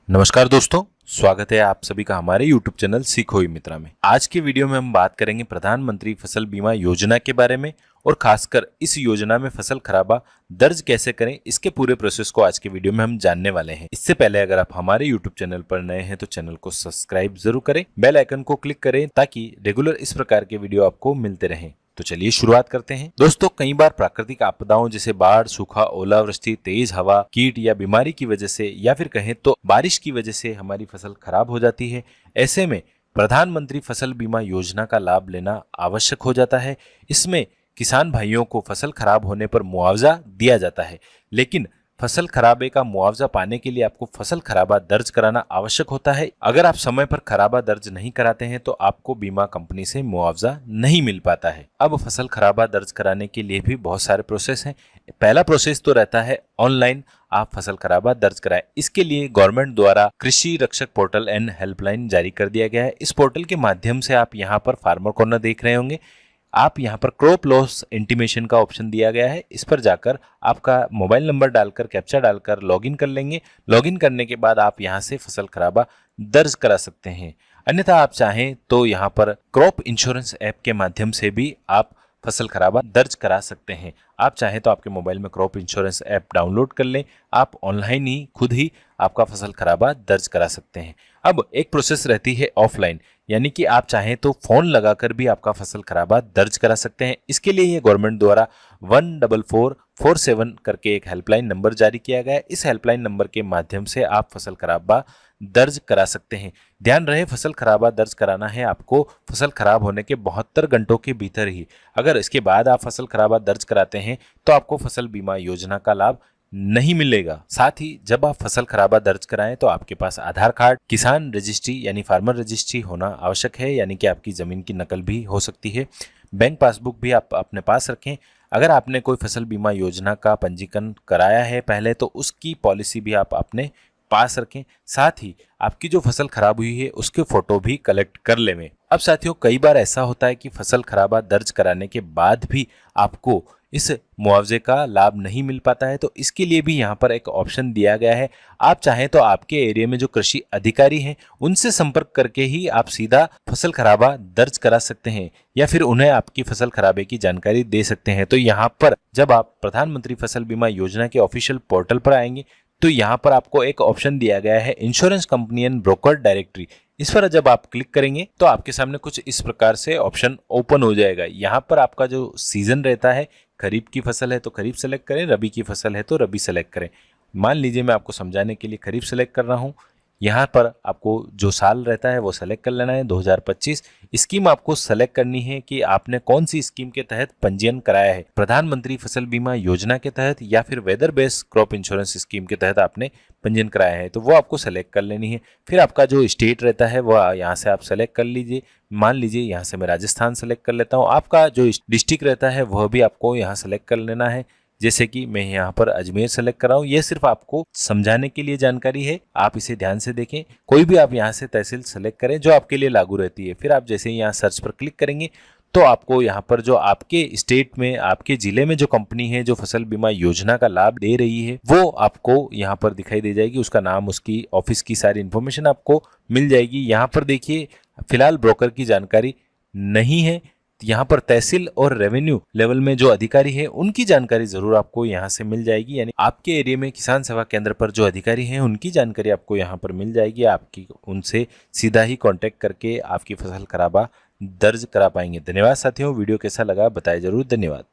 नमस्कार दोस्तों, स्वागत है आप सभी का हमारे YouTube चैनल सीखो ही मित्रा में। आज के वीडियो में हम बात करेंगे प्रधानमंत्री फसल बीमा योजना के बारे में और खासकर इस योजना में फसल खराबा दर्ज कैसे करें, इसके पूरे प्रोसेस को आज के वीडियो में हम जानने वाले हैं। इससे पहले अगर आप हमारे YouTube चैनल पर नए हैं तो चैनल को सब्सक्राइब जरूर करें, बेल आइकन को क्लिक करें ताकि रेगुलर इस प्रकार के वीडियो आपको मिलते रहें। तो चलिए शुरुआत करते हैं। दोस्तों, कई बार प्राकृतिक आपदाओं जैसे बाढ़, सूखा, ओलावृष्टि, तेज हवा, कीट या बीमारी की वजह से या फिर कहें तो बारिश की वजह से हमारी फसल खराब हो जाती है। ऐसे में प्रधानमंत्री फसल बीमा योजना का लाभ लेना आवश्यक हो जाता है। इसमें किसान भाइयों को फसल खराब होने पर मुआवजा दिया जाता है, लेकिन फसल खराबे का मुआवजा पाने के लिए आपको फसल खराबा दर्ज कराना आवश्यक होता है। अगर आप समय पर खराबा दर्ज नहीं कराते हैं तो आपको बीमा कंपनी से मुआवजा नहीं मिल पाता है। अब फसल खराबा दर्ज कराने के लिए भी बहुत सारे प्रोसेस हैं। पहला प्रोसेस तो रहता है ऑनलाइन आप फसल खराबा दर्ज कराएं। इसके लिए गवर्नमेंट द्वारा कृषि रक्षक पोर्टल एंड हेल्पलाइन जारी कर दिया गया है। इस पोर्टल के माध्यम से आप यहाँ पर फार्मर कॉर्नर देख रहे होंगे, आप यहाँ पर क्रॉप लॉस इंटीमेशन का ऑप्शन दिया गया है। इस पर जाकर आपका मोबाइल नंबर डालकर कैप्चा डालकर लॉगिन कर लेंगे। लॉगिन करने के बाद आप यहाँ से फसल खराबा दर्ज करा सकते हैं। अन्यथा आप चाहें तो यहाँ पर क्रॉप इंश्योरेंस ऐप के माध्यम से भी आप फसल खराबा दर्ज करा सकते हैं। आप चाहें तो आपके मोबाइल में क्रॉप इंश्योरेंस ऐप डाउनलोड कर लें, आप ऑनलाइन ही खुद ही आपका फसल खराबा दर्ज करा सकते हैं। अब एक प्रोसेस रहती है ऑफलाइन, यानी कि आप चाहें तो फोन लगाकर भी आपका फसल खराबा दर्ज करा सकते हैं। इसके लिए ये गवर्नमेंट द्वारा 14447 करके एक हेल्पलाइन नंबर जारी किया गया है। इस हेल्पलाइन नंबर के माध्यम से आप फसल खराबा दर्ज करा सकते हैं। ध्यान रहे, फसल खराबा दर्ज कराना है आपको फसल खराब होने के 72 घंटों के भीतर ही। अगर इसके बाद आप फसल खराबा दर्ज कराते हैं तो आपको फसल बीमा योजना का लाभ नहीं मिलेगा। साथ ही जब आप फसल खराबा दर्ज कराएं तो आपके पास आधार कार्ड, किसान रजिस्ट्री यानी फार्मर रजिस्ट्री होना आवश्यक है, यानी कि आपकी जमीन की नकल भी हो सकती है। बैंक पासबुक भी आप अपने पास रखें। अगर आपने कोई फसल बीमा योजना का पंजीकरण कराया है पहले तो उसकी पॉलिसी भी आप अपने पास रखें। साथ ही आपकी जो फसल खराब हुई है उसके फोटो भी कलेक्ट कर लें। अब साथियों, कई बार ऐसा होता है कि फसल खराबा दर्ज कराने के बाद भी आपको इस मुआवजे का लाभ नहीं मिल पाता है, तो इसके लिए भी यहाँ पर एक ऑप्शन दिया गया है। आप चाहें तो आपके एरिया में जो कृषि अधिकारी हैं उनसे संपर्क करके ही आप सीधा फसल खराबा दर्ज करा सकते हैं या फिर उन्हें आपकी फसल खराबे की जानकारी दे सकते हैं। तो यहाँ पर जब आप प्रधानमंत्री फसल बीमा योजना के ऑफिशियल पोर्टल पर आएंगे तो यहाँ पर आपको एक ऑप्शन दिया गया है insurance company and broker directory. इस पर जब आप क्लिक करेंगे तो आपके सामने कुछ इस प्रकार से ऑप्शन ओपन हो जाएगा। यहाँ पर आपका जो सीजन रहता है, खरीफ की फसल है तो खरीफ सेलेक्ट करें, रबी की फसल है तो रबी सेलेक्ट करें। मान लीजिए मैं आपको समझाने के लिए खरीफ सेलेक्ट कर रहा हूँ। यहाँ पर आपको जो साल रहता है वो सेलेक्ट कर लेना है, 2025। स्कीम आपको सेलेक्ट करनी है कि आपने कौन सी स्कीम के तहत पंजीयन कराया है, प्रधानमंत्री फसल बीमा योजना के तहत या फिर weather based crop insurance scheme के तहत आपने पंजीयन कराया है, तो वो आपको सेलेक्ट कर लेनी है। फिर आपका जो स्टेट रहता है वह यहाँ से आप सेलेक्ट कर लीजिए। मान लीजिए यहाँ से मैं राजस्थान सेलेक्ट कर लेता हूँ। आपका जो डिस्ट्रिक्ट रहता है वह भी आपको यहाँ सेलेक्ट कर लेना है। जैसे कि मैं यहाँ पर अजमेर सेलेक्ट कर रहा हूँ। यह सिर्फ आपको समझाने के लिए जानकारी है, आप इसे ध्यान से देखें। कोई भी आप यहाँ से तहसील सेलेक्ट करें जो आपके लिए लागू रहती है। फिर आप जैसे ही यहाँ सर्च पर क्लिक करेंगे तो आपको यहाँ पर जो आपके स्टेट में, आपके जिले में जो कंपनी है जो फसल बीमा योजना का लाभ दे रही है वो आपको यहाँ पर दिखाई दे जाएगी। उसका नाम, उसकी ऑफिस की सारी इन्फॉर्मेशन आपको मिल जाएगी। यहाँ पर देखिए फिलहाल ब्रोकर की जानकारी नहीं है। यहाँ पर तहसील और रेवेन्यू लेवल में जो अधिकारी है उनकी जानकारी जरूर आपको यहाँ से मिल जाएगी, यानी आपके एरिया में किसान सेवा केंद्र पर जो अधिकारी हैं उनकी जानकारी आपको यहाँ पर मिल जाएगी। आपकी उनसे सीधा ही कांटेक्ट करके आपकी फसल खराबा दर्ज करा पाएंगे। धन्यवाद साथियों, वीडियो कैसा लगा बताएं जरूर। धन्यवाद।